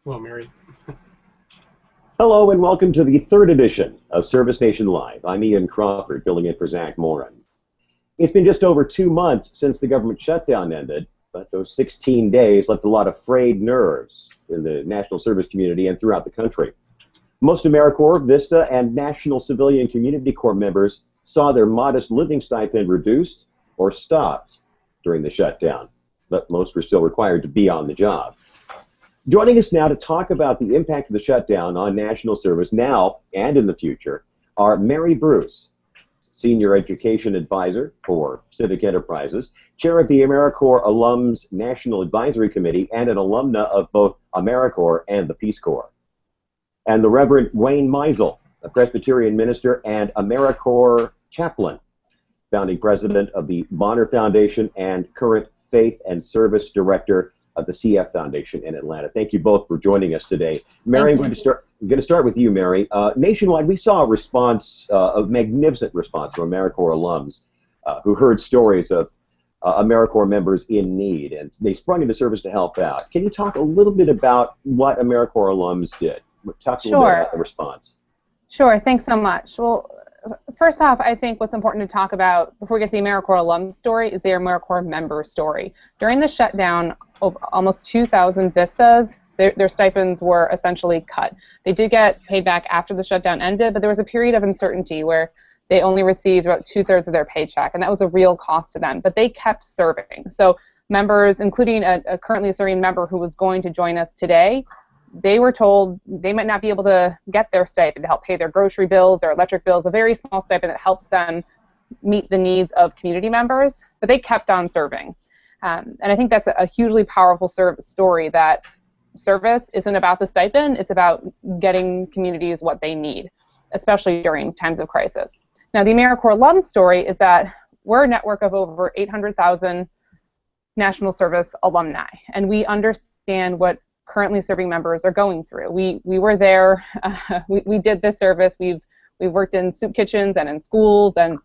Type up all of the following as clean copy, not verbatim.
Hello, Mary. Hello and welcome to the third edition of ServiceNation Live. I'm Ian Crawford, filling in for Zach Moran. It's been just over 2 months since the government shutdown ended, but those 16 days left a lot of frayed nerves in the national service community and throughout the country. Most AmeriCorps, VISTA, and National Civilian Community Corps members saw their modest living stipend reduced or stopped during the shutdown, but most were still required to be on the job. Joining us now to talk about the impact of the shutdown on national service now and in the future are Mary Bruce, Senior Education Advisor for Civic Enterprises, Chair of the AmeriCorps Alums National Advisory Committee, and an alumna of both AmeriCorps and the Peace Corps, and the Reverend Wayne Meisel, a Presbyterian minister and AmeriCorps chaplain, founding president of the Bonner Foundation and current Faith and Service Director of the CF Foundation in Atlanta. Thank you both for joining us today. Mary, I'm going to start with you, Mary. Nationwide, we saw a response, a magnificent response from AmeriCorps alums who heard stories of AmeriCorps members in need, and they sprung into service to help out. Can you talk a little bit about what AmeriCorps alums did? Talk a little bit about the response. Sure. Thanks so much. Well, first off, I think what's important to talk about before we get to the AmeriCorps alum story is the AmeriCorps member story. During the shutdown, almost 2,000 VISTAs, their stipends were essentially cut. They did get paid back after the shutdown ended, but there was a period of uncertainty where they only received about 2/3 of their paycheck, and that was a real cost to them. But they kept serving. So members, including a currently serving member who was going to join us today, they were told they might not be able to get their stipend to help pay their grocery bills, their electric bills, a very small stipend that helps them meet the needs of community members, but they kept on serving. And I think that's a hugely powerful story that service isn't about the stipend, it's about getting communities what they need, especially during times of crisis. Now, the AmeriCorps alum story is that we're a network of over 800,000 national service alumni, and we understand what currently serving members are going through. We were there. We did this service. We've worked in soup kitchens and in schools and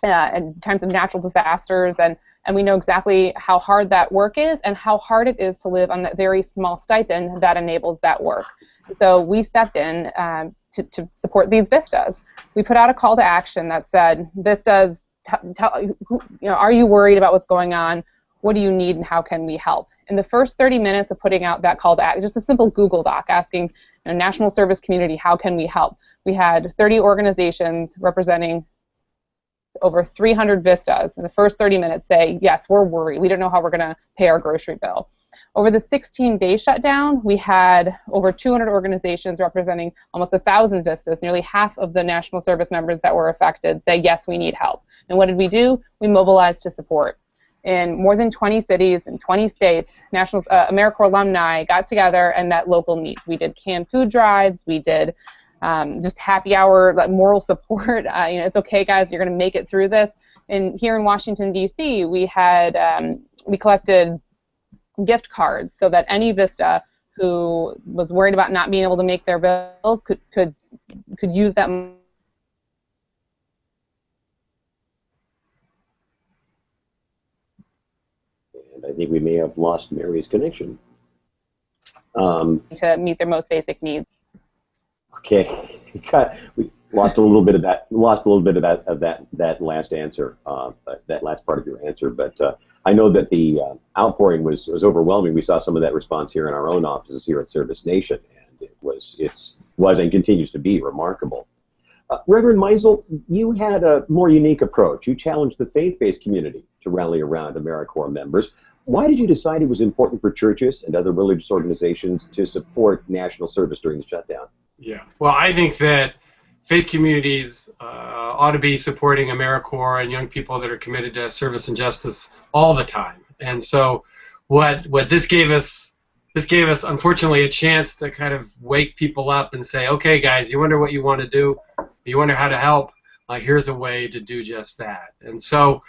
in times of natural disasters, and we know exactly how hard that work is and how hard it is to live on that very small stipend that enables that work. So we stepped in to support these VISTAs. We put out a call to action that said, VISTAs, are you worried about what's going on? What do you need and how can we help? In the first 30 minutes of putting out that call to action, just a simple Google Doc asking national service community, how can we help? We had 30 organizations representing over 300 VISTAs in the first 30 minutes say, yes, we're worried. We don't know how we're going to pay our grocery bill. Over the 16-day shutdown, we had over 200 organizations representing almost 1,000 VISTAs, nearly half of the national service members that were affected say, yes, we need help. And what did we do? We mobilized to support. In more than 20 cities and 20 states, AmeriCorps alumni got together and met local needs. We did canned food drives. We did just happy hour, like moral support. It's okay, guys. You're going to make it through this. And here in Washington, D.C., we collected gift cards so that any VISTA who was worried about not being able to make their bills could use that money. I think we may have lost Mary's connection. To meet their most basic needs. Okay, we lost a little bit of that. Lost a little bit of that last answer, that last part of your answer. But I know that the outpouring was overwhelming. We saw some of that response here in our own offices here at ServiceNation, and it was and continues to be remarkable. Reverend Meisel, you had a more unique approach. You challenged the faith-based community to rally around AmeriCorps members. Why did you decide it was important for churches and other religious organizations to support national service during the shutdown? Yeah, well, I think that faith communities ought to be supporting AmeriCorps and young people that are committed to service and justice all the time. And so what this gave us unfortunately a chance to kind of wake people up and say, okay, guys, you wonder what you want to do? You wonder how to help? Here's a way to do just that. And so,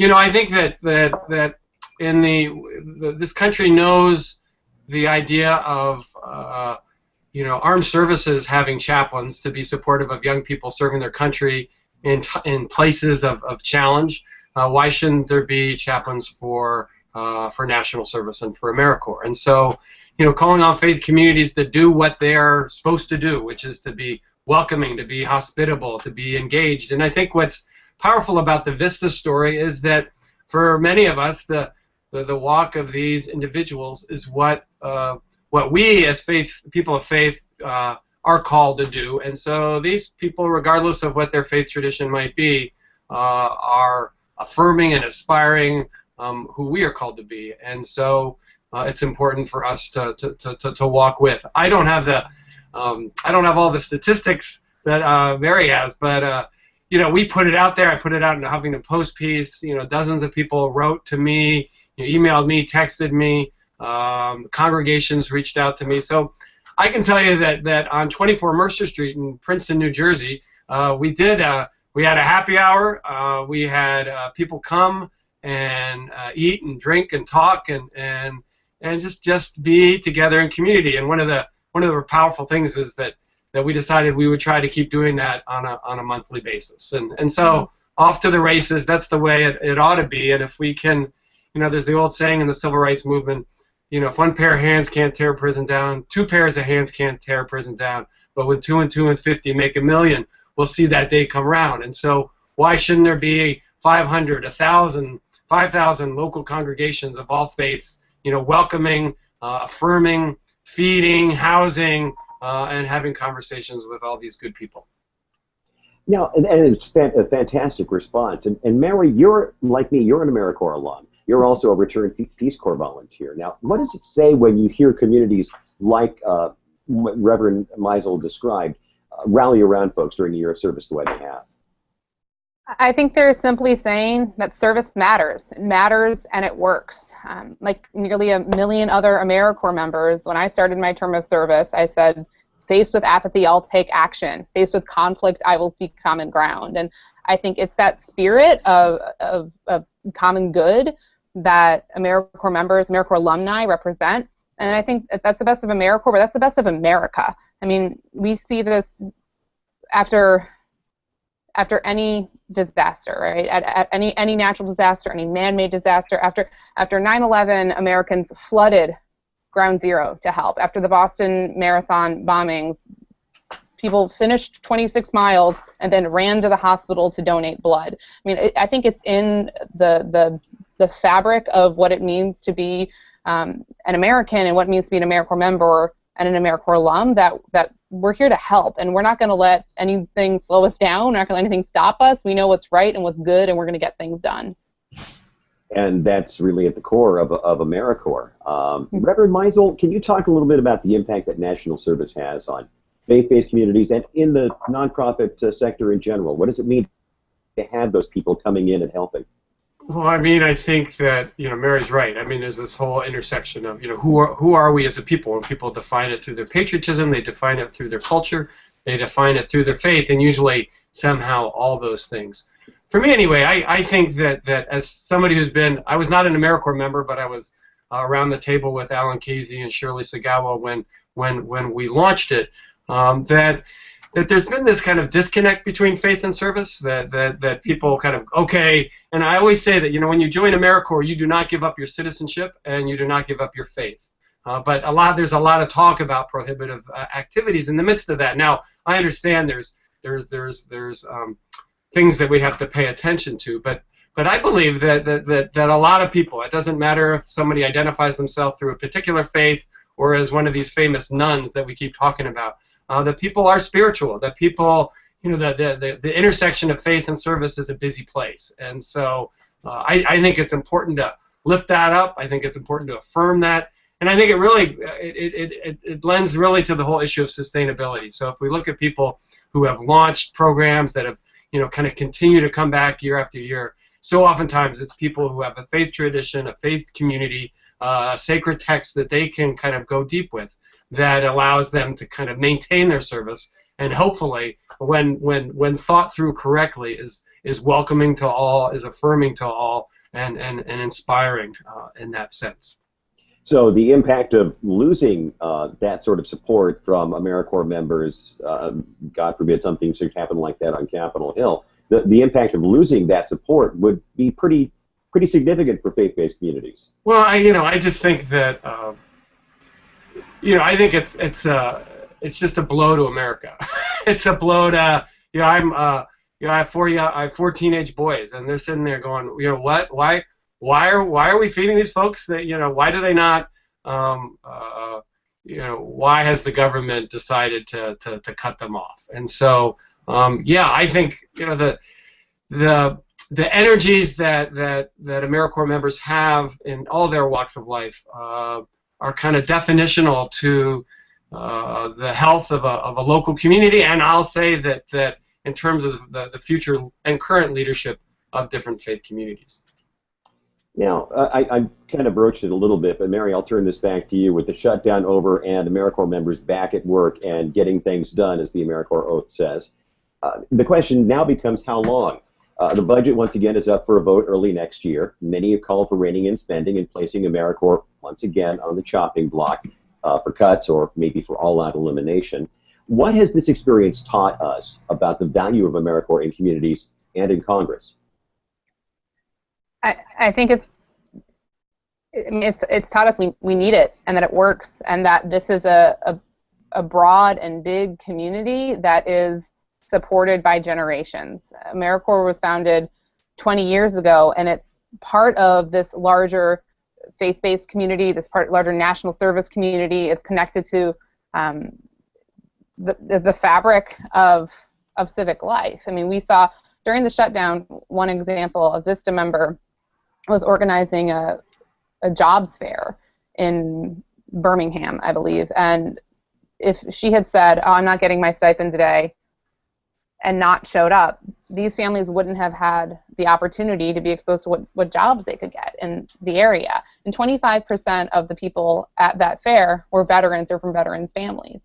I think that in this country knows the idea of armed services having chaplains to be supportive of young people serving their country in places of challenge. Why shouldn't there be chaplains for national service and for AmeriCorps? And so, calling on faith communities to do what they're supposed to do, which is to be welcoming, to be hospitable, to be engaged. And I think what's powerful about the Vista story is that for many of us, the walk of these individuals is what we as people of faith are called to do. And so these people, regardless of what their faith tradition might be, are affirming and aspiring who we are called to be. And so it's important for us to walk with. I don't have all the statistics that Mary has, but we put it out there. I put it out in the Huffington Post piece. Dozens of people wrote to me, emailed me, texted me. Congregations reached out to me. So I can tell you that on 24 Mercer Street in Princeton, New Jersey, we had a happy hour. We had people come and eat and drink and talk and just be together in community. And one of the powerful things is that we decided we would try to keep doing that on a monthly basis. And so off to the races. That's the way it ought to be. And if we can, there's the old saying in the civil rights movement, if one pair of hands can't tear a prison down, two pairs of hands can't tear a prison down. But when 2 and 2 and 50 make a million, we'll see that day come around. And so why shouldn't there be 500, 1,000, 5,000 local congregations of all faiths, welcoming, affirming, feeding, housing, and having conversations with all these good people. Now, and it's a fantastic response. And Mary, you're like me, you're an AmeriCorps alum. You're also a returned Peace Corps volunteer. Now, what does it say when you hear communities like what Reverend Meisel described rally around folks during the year of service the way they have? I think they're simply saying that service matters. It matters and it works. Like nearly 1 million other AmeriCorps members, when I started my term of service, I said, faced with apathy, I'll take action. Faced with conflict, I will seek common ground. And I think it's that spirit of common good that AmeriCorps members, AmeriCorps alumni represent. And I think that's the best of AmeriCorps, but that's the best of America. I mean, we see this after any disaster, right? At any natural disaster, any man-made disaster. After 9/11, Americans flooded Ground Zero to help. After the Boston Marathon bombings, people finished 26 miles and then ran to the hospital to donate blood. I mean, I think it's in the fabric of what it means to be an American and what it means to be an AmeriCorps member and an AmeriCorps alum that we're here to help, and we're not going to let anything slow us down. We're not going to let anything stop us. We know what's right and what's good, and we're going to get things done. And that's really at the core of AmeriCorps. Reverend Meisel, can you talk a little bit about the impact that national service has on faith-based communities and in the nonprofit sector in general? What does it mean to have those people coming in and helping? Well, I mean, I think that Mary's right. I mean, there's this whole intersection of who are we as a people, and people define it through their patriotism, they define it through their culture, they define it through their faith, and usually somehow all those things. For me, anyway, I think that as somebody who's been, I was not an AmeriCorps member, but I was around the table with Alan Casey and Shirley Sagawa when we launched it. That there's been this kind of disconnect between faith and service, that people kind of, okay, and I always say that, when you join AmeriCorps, you do not give up your citizenship and you do not give up your faith. But there's a lot of talk about prohibitive activities in the midst of that. Now, I understand there's things that we have to pay attention to, but I believe that a lot of people, it doesn't matter if somebody identifies themselves through a particular faith or as one of these famous nuns that we keep talking about, that people are spiritual, that people, the intersection of faith and service is a busy place. And so I think it's important to lift that up. I think it's important to affirm that. And I think it really, it lends really to the whole issue of sustainability. So if we look at people who have launched programs that have, kind of continue to come back year after year, so oftentimes it's people who have a faith tradition, a faith community, a sacred text that they can kind of go deep with, that allows them to kind of maintain their service, and hopefully, when thought through correctly, is welcoming to all, is affirming to all, and inspiring in that sense. So the impact of losing that sort of support from AmeriCorps members, God forbid something should happen like that on Capitol Hill, the impact of losing that support would be pretty significant for faith-based communities. Well, I just think that I think it's just a blow to America. It's a blow to I have four teenage boys, and they're sitting there going, what? Why are we feeding these folks? That why do they not? Why has the government decided to cut them off? And so, I think the energies that AmeriCorps members have in all their walks of life are kind of definitional to the health of a local community, and I'll say that in terms of the future and current leadership of different faith communities. Now, I kind of broached it a little bit, but Mary, I'll turn this back to you. With the shutdown over and AmeriCorps members back at work and getting things done, as the AmeriCorps oath says, the question now becomes how long? The budget, once again, is up for a vote early next year. Many have called for reining in spending and placing AmeriCorps, once again, on the chopping block for cuts or maybe for all-out elimination. What has this experience taught us about the value of AmeriCorps in communities and in Congress? I think it's taught us we need it, and that it works, and that this is a broad and big community that is supported by generations. AmeriCorps was founded 20 years ago, and it's part of this larger faith-based community, this larger national service community. It's connected to the fabric of civic life. I mean, we saw during the shutdown, one example, a VISTA member was organizing a jobs fair in Birmingham, I believe, and if she had said, "Oh, I'm not getting my stipend today," and not showed up, these families wouldn't have had the opportunity to be exposed to what jobs they could get in the area. And 25% of the people at that fair were veterans or from veterans' families.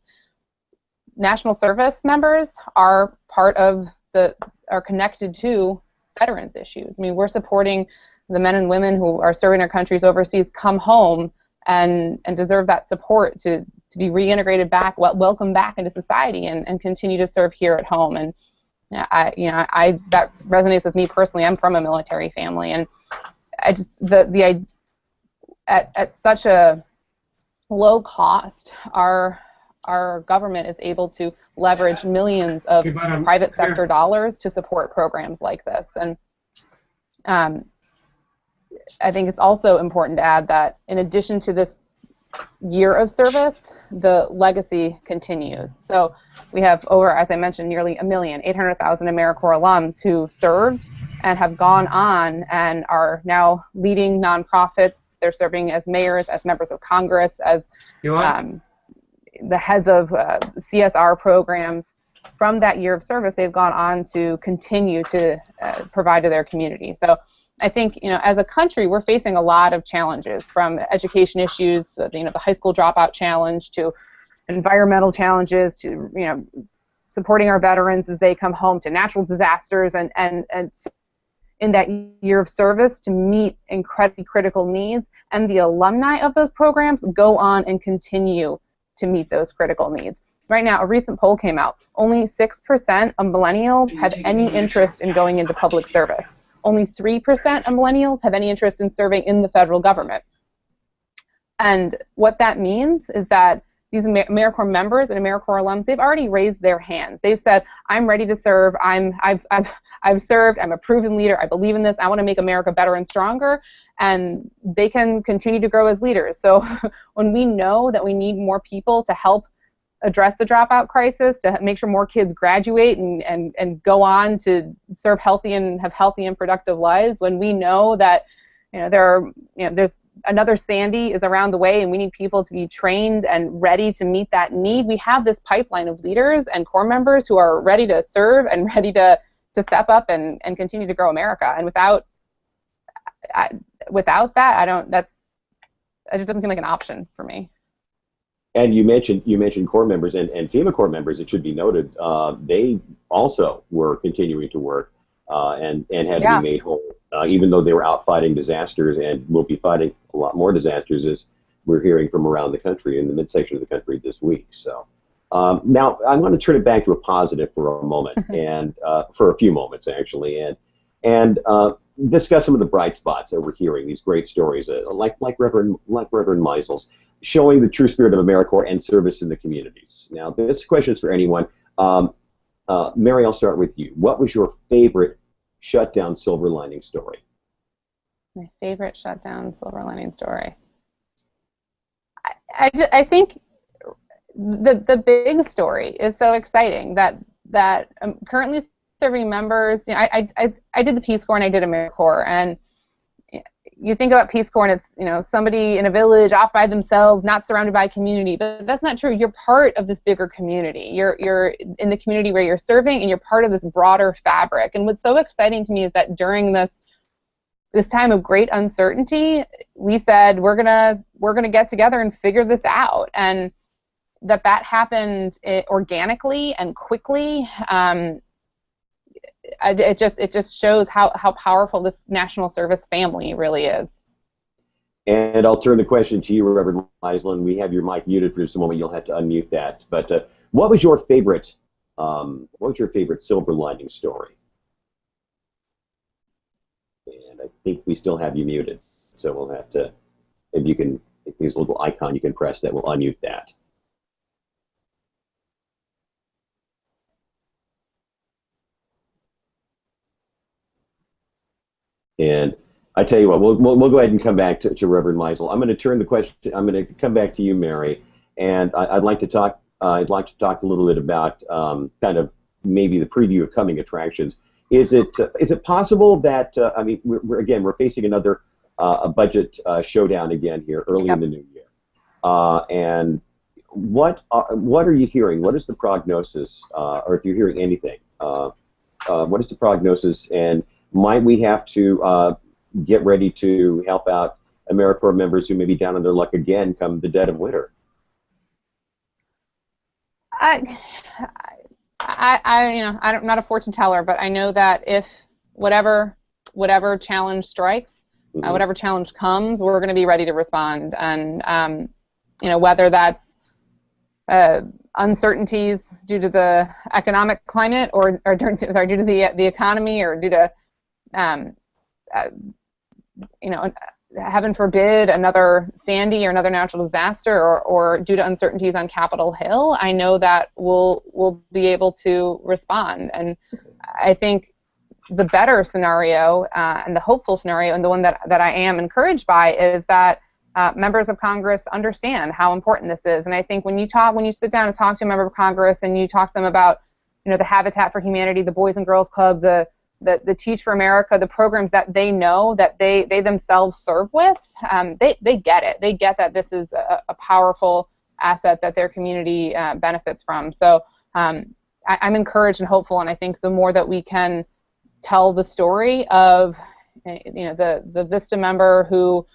National service members are are connected to veterans issues. I mean, we're supporting the men and women who are serving our countries overseas come home and deserve that support to be reintegrated back, welcome back into society, and continue to serve here at home. And that resonates with me personally. I'm from a military family, and I just at such a low cost, our government is able to leverage millions of private sector dollars to support programs like this. And I think it's also important to add that in addition to this year of service, the legacy continues. So we have over, as I mentioned, nearly 1,800,000 AmeriCorps alums who served and have gone on and are now leading nonprofits. They're serving as mayors, as members of Congress, as the heads of CSR programs. From that year of service, they've gone on to continue to provide to their community. So I think, as a country, we're facing a lot of challenges, from education issues, the high school dropout challenge, to environmental challenges, to supporting our veterans as they come home, to natural disasters, and in that year of service to meet incredibly critical needs. And the alumni of those programs go on and continue to meet those critical needs. Right now, a recent poll came out. Only 6% of millennials have any interest in going into public service. Only 3% of millennials have any interest in serving in the federal government. And what that means is that these AmeriCorps members and AmeriCorps alums, they've already raised their hands. They've said, "I'm ready to serve. I've served. I'm a proven leader. I believe in this. I want to make America better and stronger." And they can continue to grow as leaders. So when we know that we need more people to help address the dropout crisis, to make sure more kids graduate and go on to serve healthy and have healthy and productive lives, when we know that there's another Sandy is around the way and we need people to be trained and ready to meet that need, we have this pipeline of leaders and Corps members who are ready to serve and ready to step up and continue to grow America. And without that, it just doesn't seem like an option for me. And you mentioned Corps members and FEMA Corps members. It should be noted they also were continuing to work and had to be made whole, even though they were out fighting disasters, and will be fighting a lot more disasters, as we're hearing from around the country, in the midsection of the country this week. So now I'm going to turn it back to a positive for a moment, and for a few moments actually, and discuss some of the bright spots that we're hearing, these great stories, like Reverend Meisel's, showing the true spirit of AmeriCorps and service in the communities. Now, this question is for anyone. Mary, I'll start with you. What was your favorite shutdown silver lining story? My favorite shutdown silver lining story. I think the big story is so exciting that currently serving members. You know, I did the Peace Corps and I did AmeriCorps, and you think about Peace Corps and it's somebody in a village off by themselves, not surrounded by a community, but that's not true. You're part of this bigger community. You're in the community where you're serving, and you're part of this broader fabric. And what's so exciting to me is that during this time of great uncertainty, we said we're gonna get together and figure this out, and that happened organically and quickly. It just shows how powerful this national service family really is. And I'll turn the question to you, Reverend Meisel. We have your mic muted for just a moment. You'll have to unmute that. But what was your favorite silver lining story? And I think we still have you muted, so we'll have to, if there's a little icon you can press that will unmute that. And I tell you what, we'll go ahead and come back to Reverend Meisel. I'm going to turn the question. I'm going to come back to you, Mary, and I'd like to talk. I'd like to talk a little bit about kind of maybe the preview of coming attractions. Is it possible that I mean we're facing another a budget showdown again here early in the new year, and what are you hearing? What is the prognosis, or if you're hearing anything, what is the prognosis, and might we have to get ready to help out AmeriCorps members who may be down on their luck again come the dead of winter? I'm not a fortune teller, but I know that if whatever challenge strikes, whatever challenge comes, we're going to be ready to respond. And whether that's uncertainties due to the economic climate, or due to the economy, or due to heaven forbid, another Sandy or another natural disaster, or due to uncertainties on Capitol Hill, I know that we'll be able to respond. And I think the better scenario and the hopeful scenario, and the one that I am encouraged by, is that members of Congress understand how important this is. And I think when you sit down and talk to a member of Congress and you talk to them about the Habitat for Humanity, the Boys and Girls Club, the Teach for America, the programs that they know that they themselves serve with, they get it. They get that this is a powerful asset that their community benefits from. So I'm encouraged and hopeful, and I think the more that we can tell the story of the Vista member who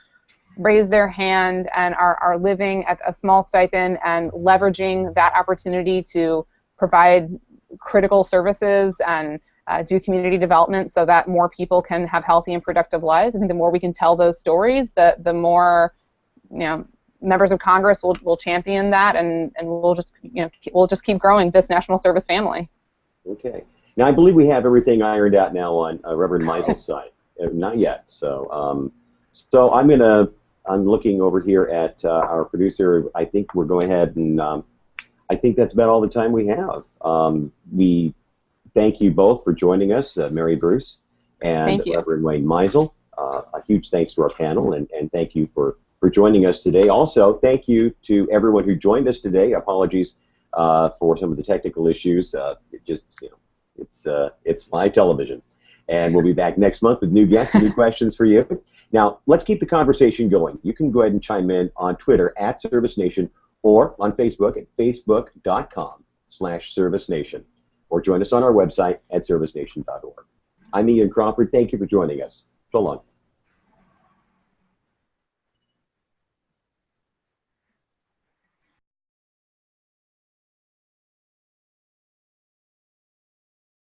raised their hand and are living at a small stipend and leveraging that opportunity to provide critical services and do community development so that more people can have healthy and productive lives. I think the more we can tell those stories, the more members of Congress will champion that, and we'll just keep growing this national service family. Okay. Now I believe we have everything ironed out now on Reverend Meisel's side. Not yet. So I'm looking over here at our producer. I think we'll go ahead and I think that's about all the time we have. We thank you both for joining us, Mary Bruce and Reverend Wayne Meisel. A huge thanks to our panel, and thank you for joining us today. Also, thank you to everyone who joined us today. Apologies for some of the technical issues. It's live television. And we'll be back next month with new guests and new questions for you. Now, let's keep the conversation going. You can go ahead and chime in on Twitter at ServiceNation, or on Facebook at facebook.com/ServiceNation. Or join us on our website at servicenation.org. I'm Ian Crawford. Thank you for joining us. So long.